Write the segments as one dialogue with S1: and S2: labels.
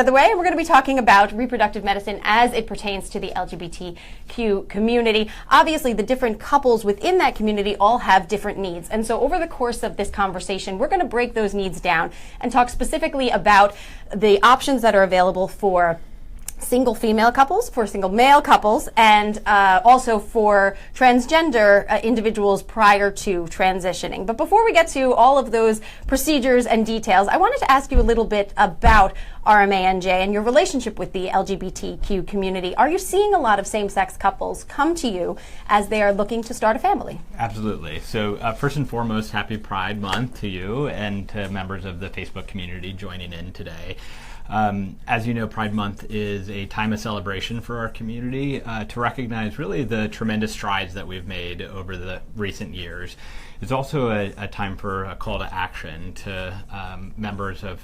S1: the way, and we're going to be talking about reproductive medicine as it pertains to the LGBTQ community. Obviously, the different couples within that community all have different needs. And so over the course of this conversation, we're going to break those needs down and talk specifically about the options that are available for single female couples, for single male couples, and also for transgender individuals prior to transitioning. But before we get to all of those procedures and details, I wanted to ask you a little bit about RMANJ and your relationship with the LGBTQ community. Are you seeing a lot of same-sex couples come to you as they are looking to start a family?
S2: Absolutely. So first and foremost, happy Pride Month to you and to members of the Facebook community joining in today. As you know, Pride Month is a time of celebration for our community to recognize really the tremendous strides that we've made over the recent years. It's also a time for a call to action to members of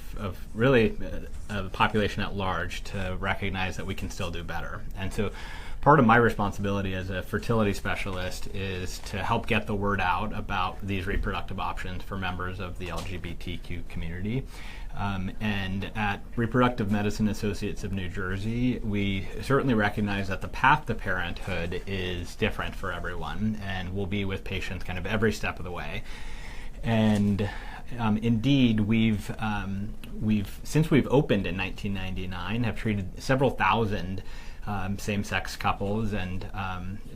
S2: really the population at large to recognize that we can still do better. And so part of my responsibility as a fertility specialist is to help get the word out about these reproductive options for members of the LGBTQ community. And at Reproductive Medicine Associates of New Jersey, we certainly recognize that the path to parenthood is different for everyone, and we'll be with patients kind of every step of the way. And indeed, we've since we've opened in 1999, have treated several thousand same-sex couples and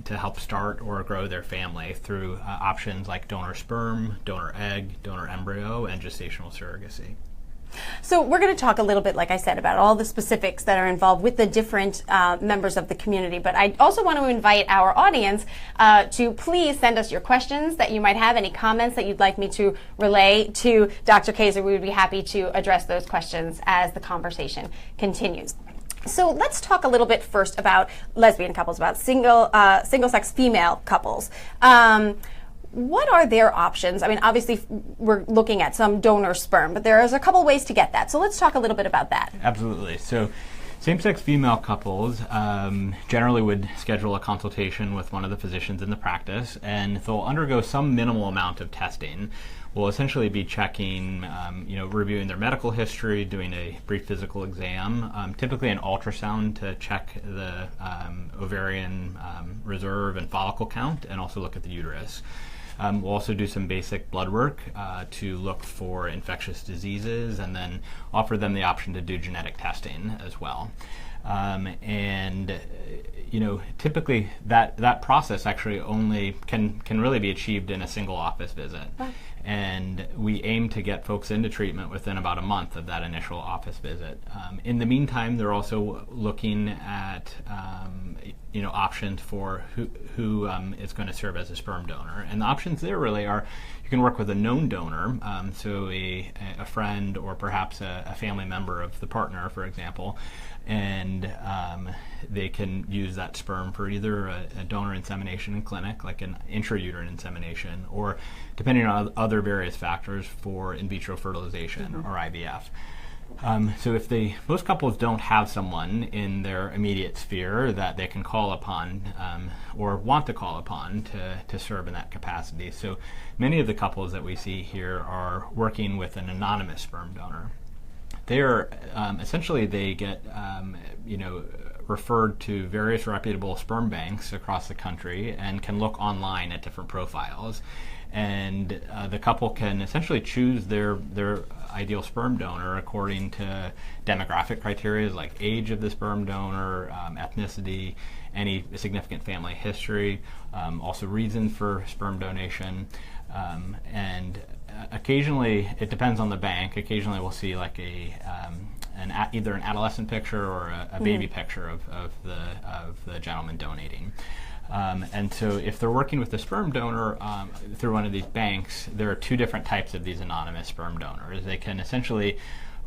S2: to help start or grow their family through options like donor sperm, donor egg, donor embryo, and gestational surrogacy.
S1: So we're going to talk a little bit, like I said, about all the specifics that are involved with the different members of the community. But I also want to invite our audience to please send us your questions that you might have, any comments that you'd like me to relay to Dr. Kaser. We would be happy to address those questions as the conversation continues. So let's talk a little bit first about lesbian couples, about single-sex female couples. What are their options? I mean, obviously, we're looking at some donor sperm, but there's a couple ways to get that. So let's talk a little bit about that.
S2: Absolutely. So same-sex female couples generally would schedule a consultation with one of the physicians in the practice, and they'll undergo some minimal amount of testing. We'll essentially be checking, reviewing their medical history, doing a brief physical exam, typically an ultrasound to check the ovarian reserve and follicle count, and also look at the uterus. We'll also do some basic blood work to look for infectious diseases, and then offer them the option to do genetic testing as well. Typically that process actually only can really be achieved in a single office visit. Right. And we aim to get folks into treatment within about a month of that initial office visit. In the meantime, they're also looking at options for who is going to serve as a sperm donor. And the options there really are, you can work with a known donor, so a friend or perhaps a family member of the partner, for example, and they can use that sperm for either a donor insemination in clinic, like an intrauterine insemination, or depending on other various factors, for in vitro fertilization or IVF. So if most couples don't have someone in their immediate sphere that they can call upon or want to call upon to serve in that capacity. So many of the couples that we see here are working with an anonymous sperm donor. They're essentially, they get referred to various reputable sperm banks across the country and can look online at different profiles. And the couple can essentially choose their ideal sperm donor according to demographic criteria like age of the sperm donor, ethnicity, any significant family history, also reason for sperm donation, and occasionally, it depends on the bank. Occasionally, we'll see like either an adolescent picture or a baby picture of the gentleman donating. And so if they're working with a sperm donor through one of these banks, there are two different types of these anonymous sperm donors. They can essentially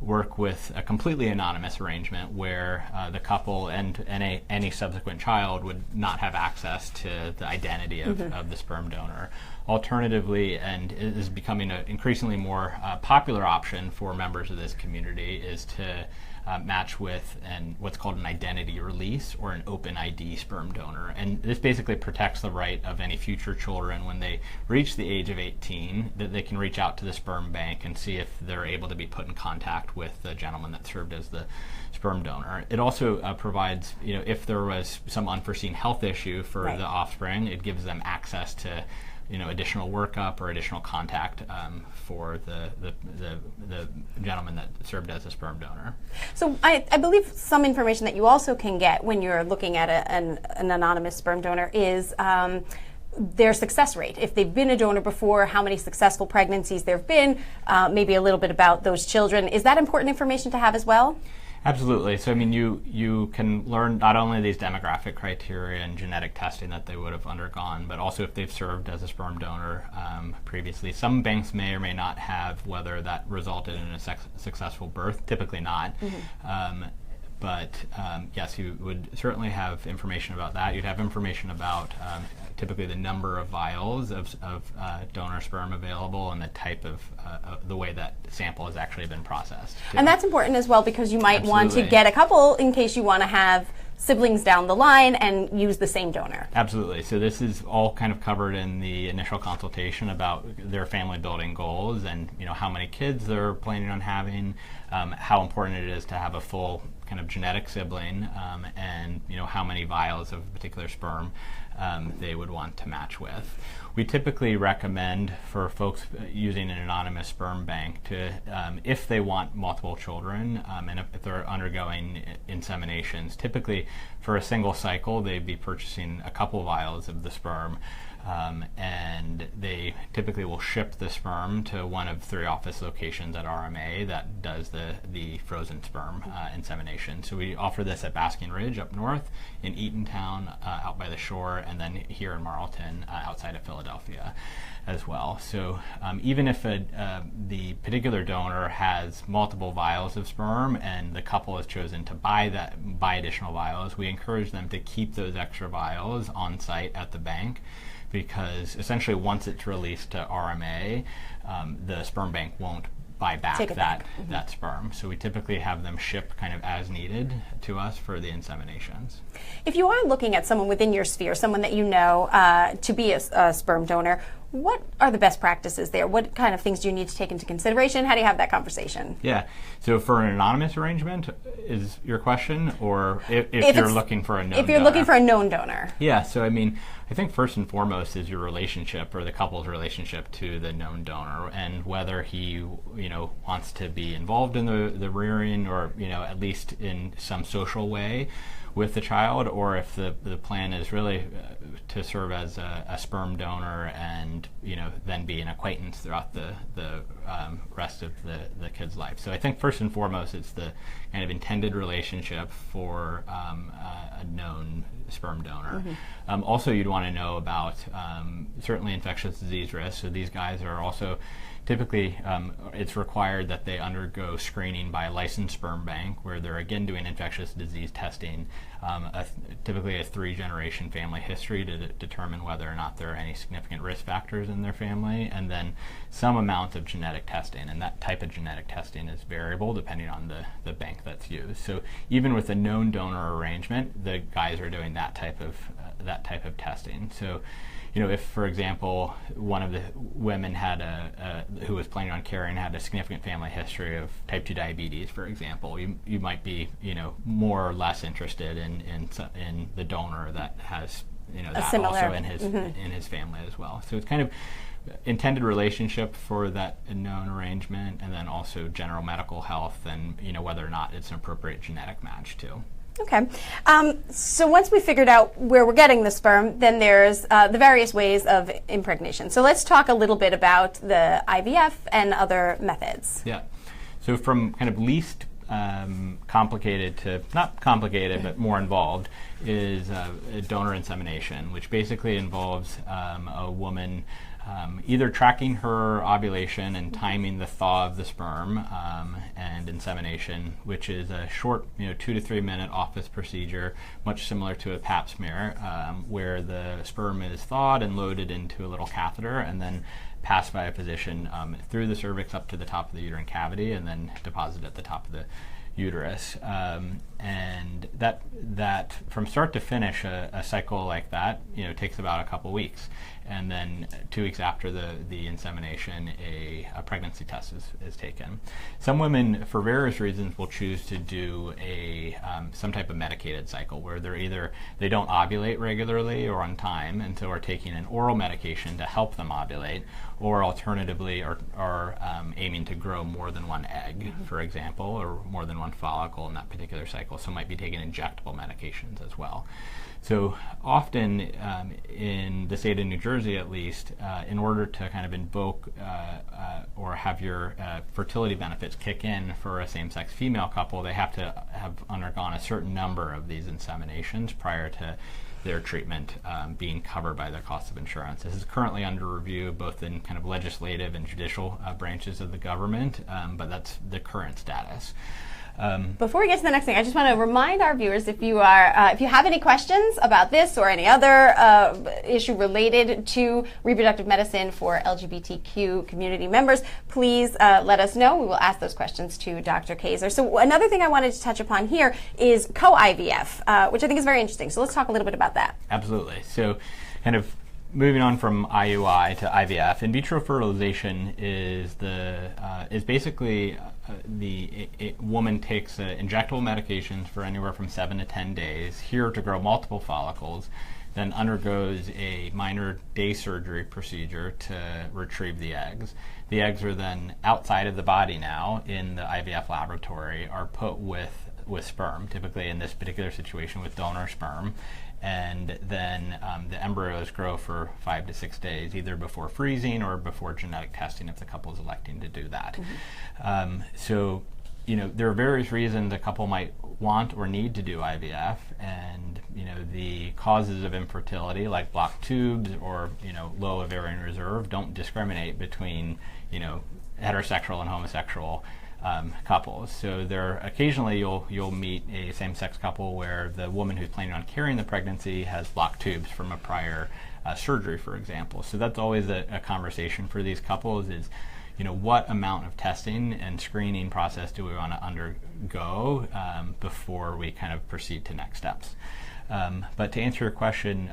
S2: work with a completely anonymous arrangement where the couple and any subsequent child would not have access to the identity of the sperm donor. Alternatively, and it is becoming an increasingly more popular option for members of this community, is to match with what's called an identity release or an open ID sperm donor. And this basically protects the right of any future children when they reach the age of 18 that they can reach out to the sperm bank and see if they're able to be put in contact with the gentleman that served as the sperm donor. It also provides, if there was some unforeseen health issue for the offspring, it gives them access to additional workup or additional contact for the gentleman that served as a sperm donor.
S1: So I believe some information that you also can get when you're looking at an anonymous sperm donor is their success rate. If they've been a donor before, how many successful pregnancies there have been, maybe a little bit about those children. Is that important information to have as well?
S2: Absolutely. So, you can learn not only these demographic criteria and genetic testing that they would have undergone, but also if they've served as a sperm donor previously. Some banks may or may not have whether that resulted in a successful birth. Typically not. But yes, you would certainly have information about that. You'd have information about typically the number of vials of donor sperm available and the type of the way that sample has actually been processed.
S1: And that's important as well because you might want to get a couple in case you want to have siblings down the line and use the same donor.
S2: Absolutely. So this is all kind of covered in the initial consultation about their family building goals and how many kids they're planning on having, how important it is to have a full kind of genetic sibling, and how many vials of a particular sperm they would want to match with. We typically recommend for folks using an anonymous sperm bank to, if they want multiple children, and if they're undergoing inseminations, typically for a single cycle they'd be purchasing a couple vials of the sperm. And they typically will ship the sperm to one of 3 office locations at RMA that does the frozen sperm insemination. So we offer this at Basking Ridge up north, in Eatontown out by the shore, and then here in Marlton outside of Philadelphia as well. So even if the particular donor has multiple vials of sperm and the couple has chosen to buy additional vials, we encourage them to keep those extra vials on site at the bank, because essentially once it's released to RMA, the sperm bank won't buy back that sperm. So we typically have them shipped kind of as needed to us for the inseminations. If
S1: you are looking at someone within your sphere, someone that you know to be a sperm donor, what are the best practices there? What kind of things do you need to take into consideration? How do you have that conversation?
S2: Yeah. So for an anonymous arrangement is your question, or if you're looking for a known donor?
S1: If you're looking for a known donor.
S2: Yeah. So I think first and foremost is your relationship or the couple's relationship to the known donor, and whether he wants to be involved in the rearing or at least in some social way with the child, or if the plan is really to serve as a sperm donor and then be an acquaintance throughout the rest of the kid's life. So I think first and foremost it's the kind of intended relationship for a known sperm donor. Also, you'd want to know about certainly infectious disease risk. So these guys are also typically, it's required that they undergo screening by a licensed sperm bank where they're again doing infectious disease testing, typically a 3-generation family history to determine whether or not there are any significant risk factors in their family, and then some amount of genetic testing. And that type of genetic testing is variable depending on the bank that's used. So even with a known donor arrangement, the guys are doing that type of testing. So if, for example, one of the women had who was planning on carrying had a significant family history of type 2 diabetes, for example, you might be, more or less interested in the donor that has, that also in his family as well. So it's kind of intended relationship for that known arrangement, and then also general medical health and, whether or not it's an appropriate genetic match too.
S1: Okay. So once we figured out where we're getting the sperm, then there's the various ways of impregnation. So let's talk a little bit about the IVF and other methods.
S2: Yeah. So from kind of least complicated to not complicated but more involved is donor insemination, which basically involves a woman either tracking her ovulation and timing the thaw of the sperm, and insemination, which is a short 2 to 3 minute office procedure, much similar to a pap smear, where the sperm is thawed and loaded into a little catheter and then passed by a physician through the cervix up to the top of the uterine cavity and then deposited at the top of the uterus. And that from start to finish, a cycle like that, takes about a couple weeks. And then 2 weeks after the insemination, a pregnancy test is taken. Some women, for various reasons, will choose to do some type of medicated cycle where they don't ovulate regularly or on time, and so are taking an oral medication to help them ovulate, or alternatively are aiming to grow more than one egg, for example, or more than one follicle in that particular cycle. So might be taking injectable medications as well. So often in the state of New Jersey, at least, in order to kind of invoke or have your fertility benefits kick in for a same-sex female couple, they have to have undergone a certain number of these inseminations prior to their treatment being covered by the cost of insurance. This is currently under review both in kind of legislative and judicial branches of the government, but that's the current status.
S1: Before we get to the next thing, I just want to remind our viewers, if you have any questions about this or any other issue related to reproductive medicine for LGBTQ community members, please let us know. We will ask those questions to Dr. Kaser. So another thing I wanted to touch upon here is co-IVF, which I think is very interesting. So let's talk a little bit about that.
S2: Absolutely. So kind of moving on from IUI to IVF, in vitro fertilization is basically a woman takes injectable medications for anywhere from 7 to 10 days here to grow multiple follicles, then undergoes a minor day surgery procedure to retrieve the eggs. The eggs are then outside of the body now in the IVF laboratory, are put with sperm, typically in this particular situation with donor sperm, and then the embryos grow for 5 to 6 days, either before freezing or before genetic testing if the couple is electing to do that. So there are various reasons a couple might want or need to do IVF, and the causes of infertility like blocked tubes or low ovarian reserve don't discriminate between heterosexual and homosexual couples. So occasionally you'll meet a same-sex couple where the woman who's planning on carrying the pregnancy has blocked tubes from a prior surgery, for example. So that's always a conversation for these couples is, what amount of testing and screening process do we want to undergo before we kind of proceed to next steps. But to answer your question,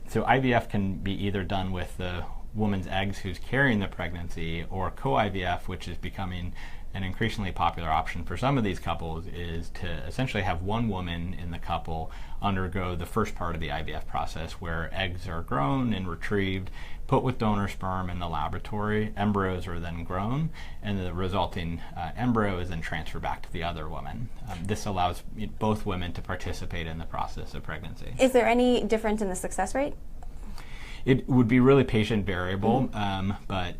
S2: so IVF can be either done with the woman's eggs who's carrying the pregnancy, or co-IVF, which is becoming an increasingly popular option for some of these couples, is to essentially have one woman in the couple undergo the first part of the IVF process, where eggs are grown and retrieved, put with donor sperm in the laboratory, embryos are then grown, and the resulting embryo is then transferred back to the other woman. This allows both women to participate in the process of pregnancy.
S1: Is there any difference in the success rate?
S2: It would be really patient variable, but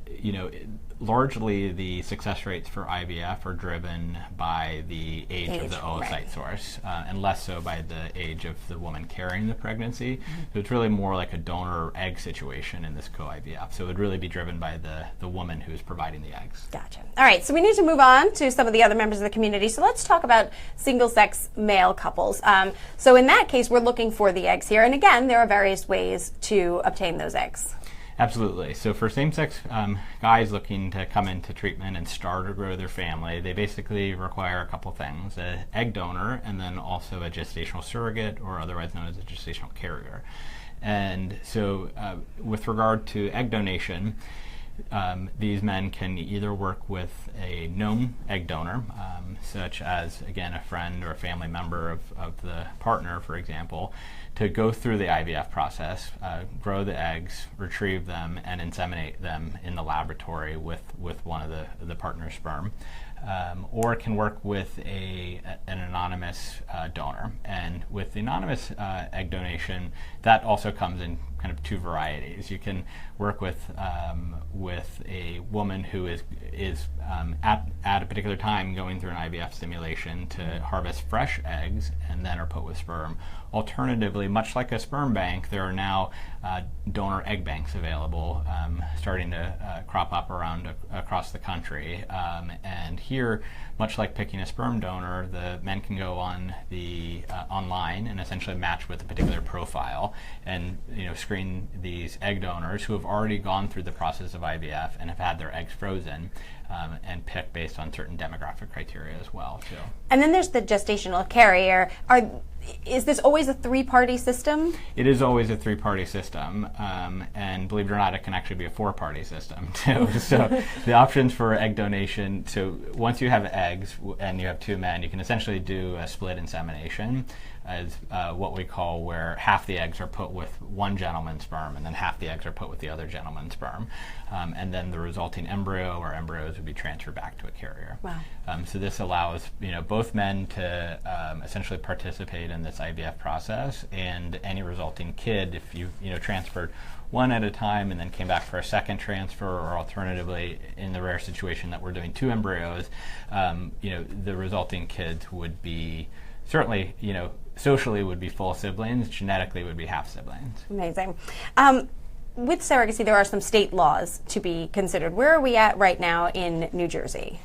S2: largely the success rates for IVF are driven by the age of the oocyte source, and less so by the age of the woman carrying the pregnancy. So it's really more like a donor egg situation in this co-IVF. So it would really be driven by the woman who's providing the eggs.
S1: Gotcha. All right, so we need to move on to some of the other members of the community. So let's talk about single-sex male couples. So in that case, we're looking for the eggs here. And again, there are various ways to obtain those eggs.
S2: Absolutely. So for same-sex guys looking to come into treatment and start or grow their family, they basically require a couple things: an egg donor, and then also a gestational surrogate, or otherwise known as a gestational carrier. And so with regard to egg donation, these men can either work with a known egg donor, such as, again, a friend or a family member of the partner, for example, to go through the IVF process, grow the eggs, retrieve them, and inseminate them in the laboratory with one of the partner's sperm. Or can work with an anonymous donor. And with the anonymous egg donation, that also comes in kind of two varieties. You can work with a woman who is at a particular time going through an IVF stimulation to harvest fresh eggs and then are put with sperm. Alternatively, much like a sperm bank, there are now donor egg banks available, starting to crop up across the country. And here, much like picking a sperm donor, the men can go on the online and essentially match with a particular profile and screen these egg donors who have already gone through the process of IVF and have had their eggs frozen, and pick based on certain demographic criteria as well. So.
S1: And then there's the gestational carrier. Is this always a three-party system?
S2: It is always a three-party system, and believe it or not, it can actually be a four-party system too. So the options for egg donation, so once you have eggs and you have two men, you can essentially do a split insemination as what we call where half the eggs are put with one gentleman's sperm and then half the eggs are put with the other gentleman's sperm. And then the resulting embryo or embryos would be transferred back to a carrier.
S1: Wow.
S2: So this allows both men to essentially participate in this IVF process, and any resulting kid, if you transferred one at a time and then came back for a second transfer, or alternatively in the rare situation that we're doing two embryos, the resulting kids would be certainly socially would be full siblings, genetically would be half siblings.
S1: Amazing. With surrogacy, there are some state laws to be considered. Where are we at right now in New Jersey?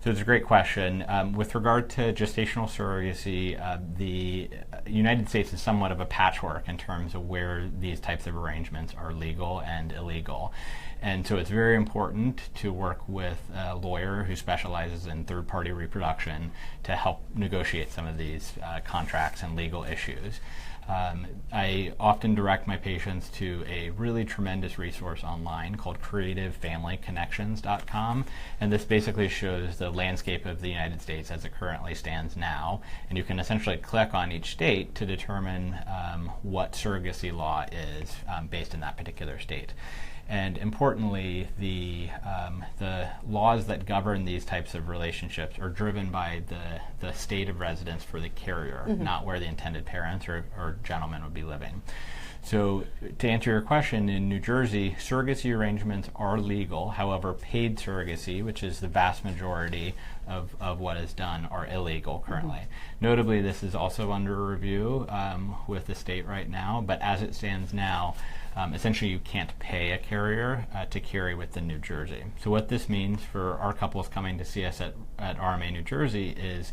S2: So it's a great question. With regard to gestational surrogacy, the United States is somewhat of a patchwork in terms of where these types of arrangements are legal and illegal. And so it's very important to work with a lawyer who specializes in third-party reproduction to help negotiate some of these contracts and legal issues. I often direct my patients to a really tremendous resource online called creativefamilyconnections.com, and this basically shows the landscape of the United States as it currently stands now, and you can essentially click on each state to determine what surrogacy law is based in that particular state. And importantly, the laws that govern these types of relationships are driven by the state of residence for the carrier, not where the intended parents or gentleman would be living. So to answer your question, in New Jersey, surrogacy arrangements are legal. However, paid surrogacy, which is the vast majority of what is done, are illegal currently. Notably, this is also under review with the state right now, but as it stands now, essentially you can't pay a carrier to carry within New Jersey. So what this means for our couples coming to see us at RMA New Jersey is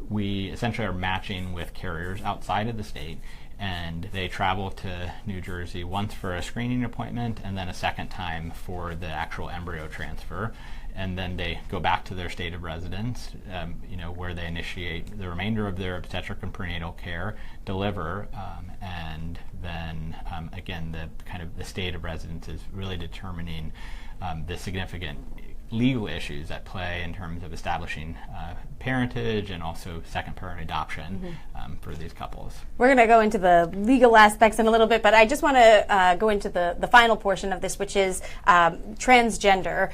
S2: we essentially are matching with carriers outside of the state, and they travel to New Jersey once for a screening appointment and then a second time for the actual embryo transfer. And then they go back to their state of residence, where they initiate the remainder of their obstetric and prenatal care, deliver, and then again, the state of residence is really determining the significant legal issues at play in terms of establishing parentage and also second parent adoption for these couples. We're
S1: going to go into the legal aspects in a little bit, but I just want to go into the final portion of this, which is transgender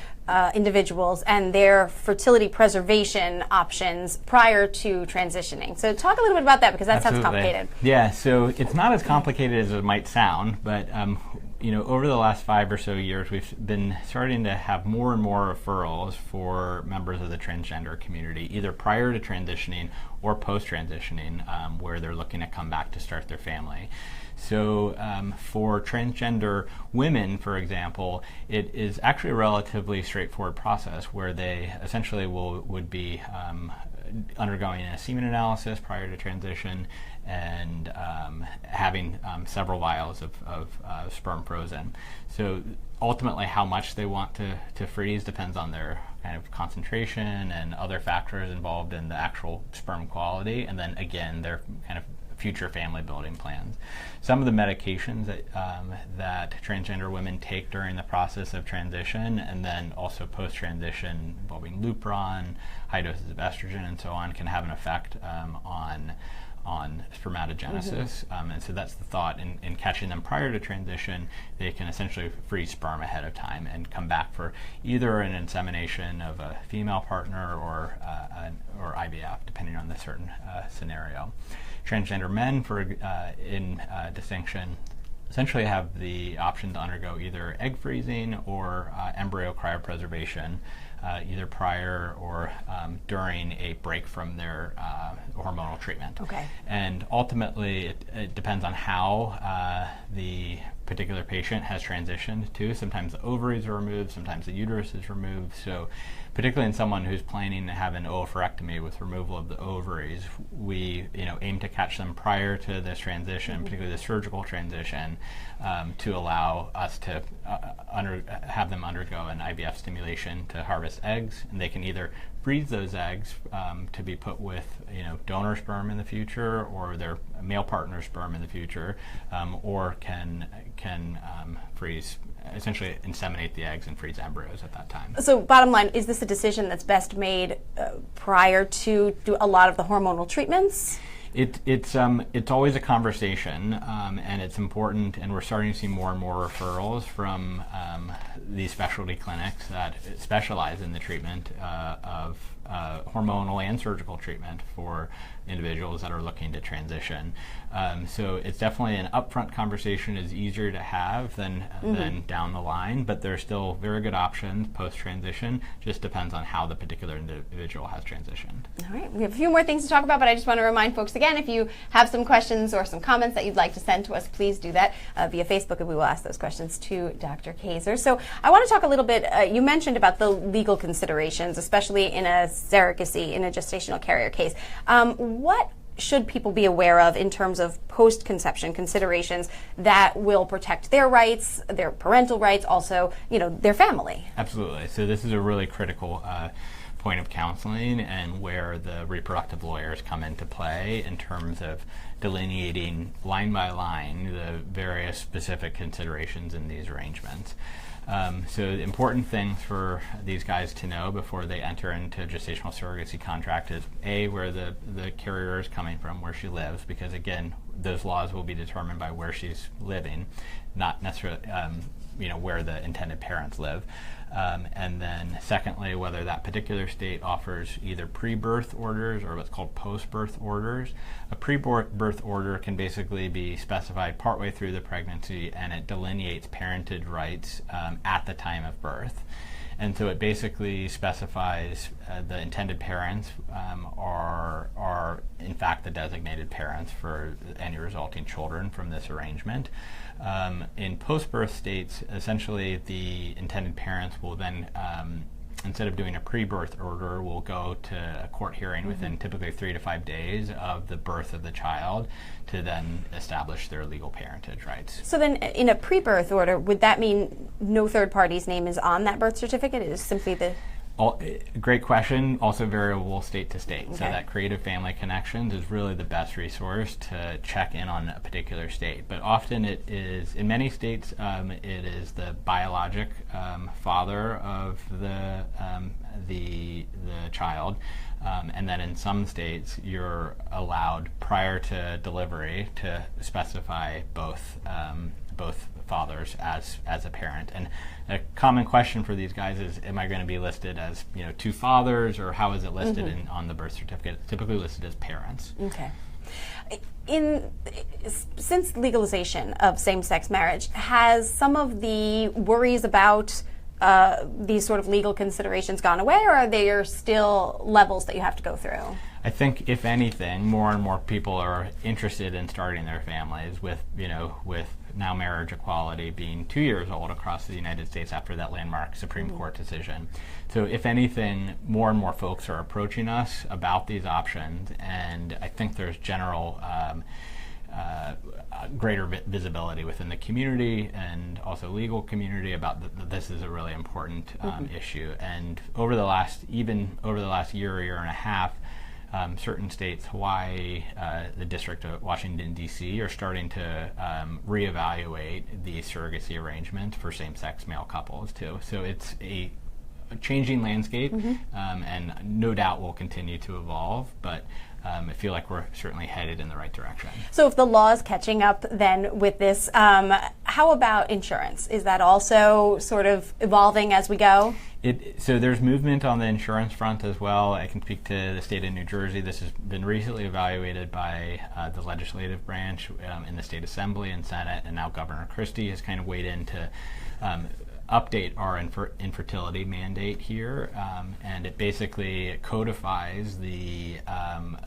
S1: individuals and their fertility preservation options prior to transitioning. So talk a little bit about that, because that sounds complicated.
S2: Yeah, so it's not as complicated as it might sound, but over the last 5 or so years, we've been starting to have more and more referrals for members of the transgender community, either prior to transitioning or post-transitioning, where they're looking to come back to start their family. So for transgender women, for example, it is actually a relatively straightforward process where they essentially would be undergoing a semen analysis prior to transition and having several vials of sperm frozen. So ultimately how much they want to freeze depends on their kind of concentration and other factors involved in the actual sperm quality, and then again their kind of future family building plans. Some of the medications that transgender women take during the process of transition and then also post-transition, involving Lupron, high doses of estrogen and so on, can have an effect on spermatogenesis. And so that's the thought. In catching them prior to transition, they can essentially freeze sperm ahead of time and come back for either an insemination of a female partner or IVF, depending on the certain scenario. Transgender men, in distinction, essentially have the option to undergo either egg freezing or embryo cryopreservation, either prior or during a break from their hormonal treatment.
S1: Okay.
S2: And ultimately, it depends on how the particular patient has transitioned too. Sometimes the ovaries are removed, sometimes the uterus is removed. So particularly in someone who's planning to have an oophorectomy with removal of the ovaries, we aim to catch them prior to this transition, particularly the surgical transition, to allow us to have them undergo an IVF stimulation to harvest eggs, and they can either freeze those eggs to be put with donor sperm in the future or their male partner sperm in the future, or can freeze, essentially inseminate the eggs and freeze embryos at that time.
S1: So bottom line, is this a decision that's best made prior to a lot of the hormonal treatments?
S2: It's always a conversation, and it's important, and we're starting to see more and more referrals from these specialty clinics that specialize in the treatment of hormonal and surgical treatment for individuals that are looking to transition. So it's definitely an upfront conversation, is easier to have than down the line, but there's still very good options post-transition. Just depends on how the particular individual has transitioned.
S1: All right, we have a few more things to talk about, but I just want to remind folks again, if you have some questions or some comments that you'd like to send to us, please do that via Facebook, and we will ask those questions to Dr. Kaser. So I want to talk a little bit, you mentioned about the legal considerations, especially in a surrogacy, in a gestational carrier case. What should people be aware of in terms of post-conception considerations that will protect their rights, their parental rights, also, their family?
S2: Absolutely. So this is a really critical point of counseling, and where the reproductive lawyers come into play in terms of delineating line by line the various specific considerations in these arrangements. So the important things for these guys to know before they enter into a gestational surrogacy contract is where the carrier is coming from, where she lives, because again, those laws will be determined by where she's living, not necessarily where the intended parents live. And then secondly, whether that particular state offers either pre-birth orders or what's called post-birth orders. A pre-birth order can basically be specified partway through the pregnancy, and it delineates parentage rights at the time of birth. And so it basically specifies the intended parents are in fact the designated parents for any resulting children from this arrangement. In post-birth states, essentially the intended parents will then, instead of doing a pre-birth order, will go to a court hearing within typically 3 to 5 days of the birth of the child to then establish their legal parentage rights.
S1: So then in a pre-birth order, would that mean no third party's name is on that birth certificate? It is simply the...
S2: Great question. Also variable state to state.
S1: Okay.
S2: So that Creative Family Connections is really the best resource to check in on a particular state. But often it is, in many states, it is the biologic father of the child. And then in some states, you're allowed prior to delivery to specify both fathers as a parent. And a common question for these guys is, am I going to be listed as two fathers, or how is it listed on the birth certificate? It's typically listed as parents.
S1: Okay. Since legalization of same-sex marriage, has some of the worries about these sort of legal considerations gone away, or are there still levels that you have to go through?
S2: I think, if anything, more and more people are interested in starting their families with now marriage equality being 2 years old across the United States after that landmark Supreme Court decision. So if anything, more and more folks are approaching us about these options, and I think there's general greater visibility within the community and also legal community about this is a really important issue. And over the last year and a half, certain states, Hawaii, the District of Washington, D.C., are starting to reevaluate the surrogacy arrangement for same-sex male couples, too. So it's a changing landscape, and no doubt will continue to evolve, but I feel like we're certainly headed in the right direction.
S1: So if the law is catching up then with this, how about insurance? Is that also sort of evolving as we go?
S2: So there's movement on the insurance front as well. I can speak to the state of New Jersey. This has been recently evaluated by the legislative branch in the state assembly and Senate, and now Governor Christie has kind of weighed in to update our infertility mandate here, and it basically codifies the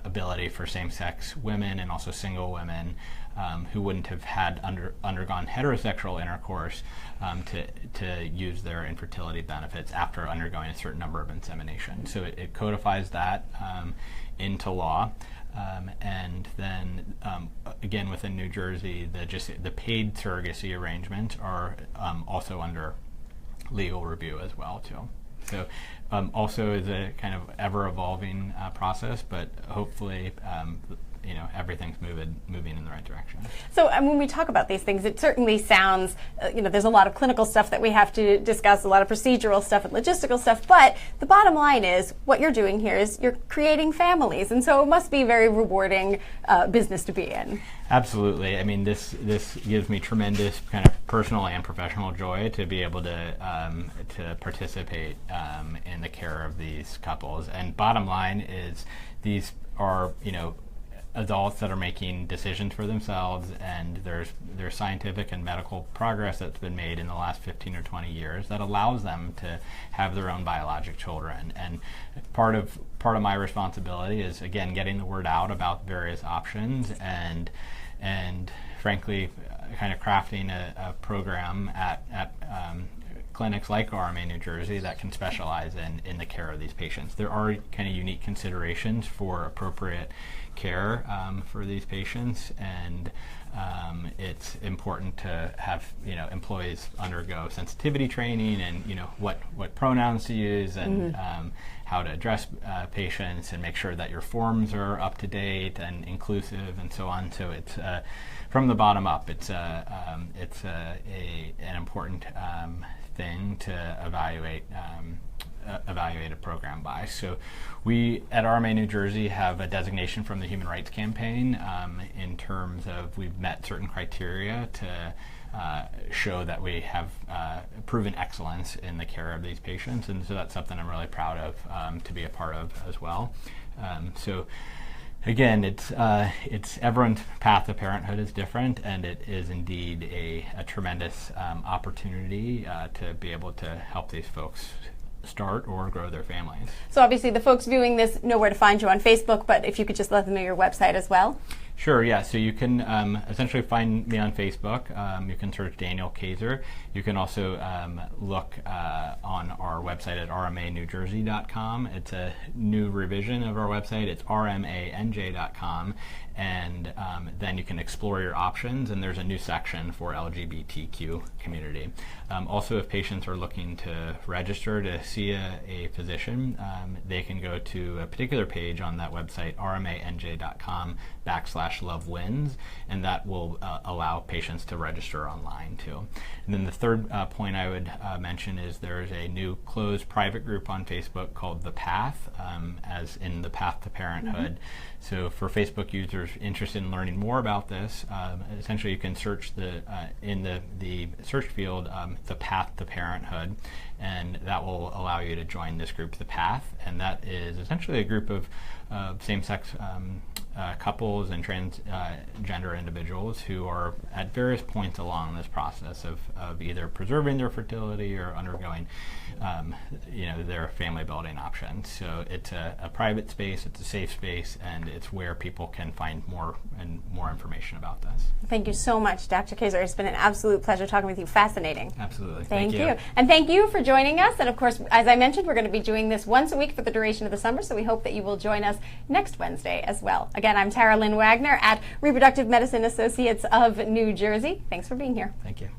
S2: ability for same-sex women and also single women who wouldn't have had undergone heterosexual intercourse to use their infertility benefits after undergoing a certain number of inseminations. So it codifies that into law. And then again, within New Jersey, the paid surrogacy arrangements are also under legal review as well too. So also is a kind of ever-evolving process, but hopefully everything's moving in the right direction.
S1: So when we talk about these things, it certainly sounds, there's a lot of clinical stuff that we have to discuss, a lot of procedural stuff and logistical stuff, but the bottom line is what you're doing here is you're creating families, and so it must be very rewarding business to be in.
S2: Absolutely. I mean, this gives me tremendous kind of personal and professional joy to be able to participate in the care of these couples. And bottom line is these are, adults that are making decisions for themselves, and there's scientific and medical progress that's been made in the last 15 or 20 years that allows them to have their own biologic children. And part of my responsibility is, again, getting the word out about various options and frankly kind of crafting a program at clinics like RMA New Jersey that can specialize in the care of these patients. There are kind of unique considerations for appropriate care for these patients, and it's important to have employees undergo sensitivity training and what pronouns to use and how to address patients and make sure that your forms are up to date and inclusive and so on. So it's from the bottom up. It's an important thing to evaluate a program by. So we at RMA New Jersey have a designation from the Human Rights Campaign in terms of we've met certain criteria to show that we have proven excellence in the care of these patients, and so that's something I'm really proud of to be a part of as well. So again, it's everyone's path to parenthood is different, and it is indeed a tremendous opportunity to be able to help these folks start or grow their families.
S1: So obviously the folks viewing this know where to find you on Facebook, but if you could just let them know your website as well.
S2: Sure, yeah. So you can essentially find me on Facebook. You can search Daniel Kaser. You can also look on our website at rmanewjersey.com. It's a new revision of our website. It's rmanj.com. And then you can explore your options, and there's a new section for LGBTQ community. Also, if patients are looking to register to see a physician, they can go to a particular page on that website, rmanj.com/lovewins, and that will allow patients to register online too. And then the third point I would mention is there's a new closed private group on Facebook called The Path, as in the Path to Parenthood. So for Facebook users interested in learning more about this, essentially you can search in the search field The Path to Parenthood, and that will allow you to join this group, The Path, and that is essentially a group of same-sex couples and transgender individuals who are at various points along this process of either preserving their fertility or undergoing their family building options. So it's a private space, it's a safe space, and it's where people can find more information about this.
S1: Thank you so much, Dr. Kaser. It's been an absolute pleasure talking with you. Fascinating.
S2: Absolutely.
S1: Thank you. And thank you for joining us. And of course, as I mentioned, we're going to be doing this once a week for the duration of the summer, so we hope that you will join us next Wednesday as well. Again, I'm Tara Lynn Wagner at Reproductive Medicine Associates of New Jersey. Thanks for being here.
S2: Thank you.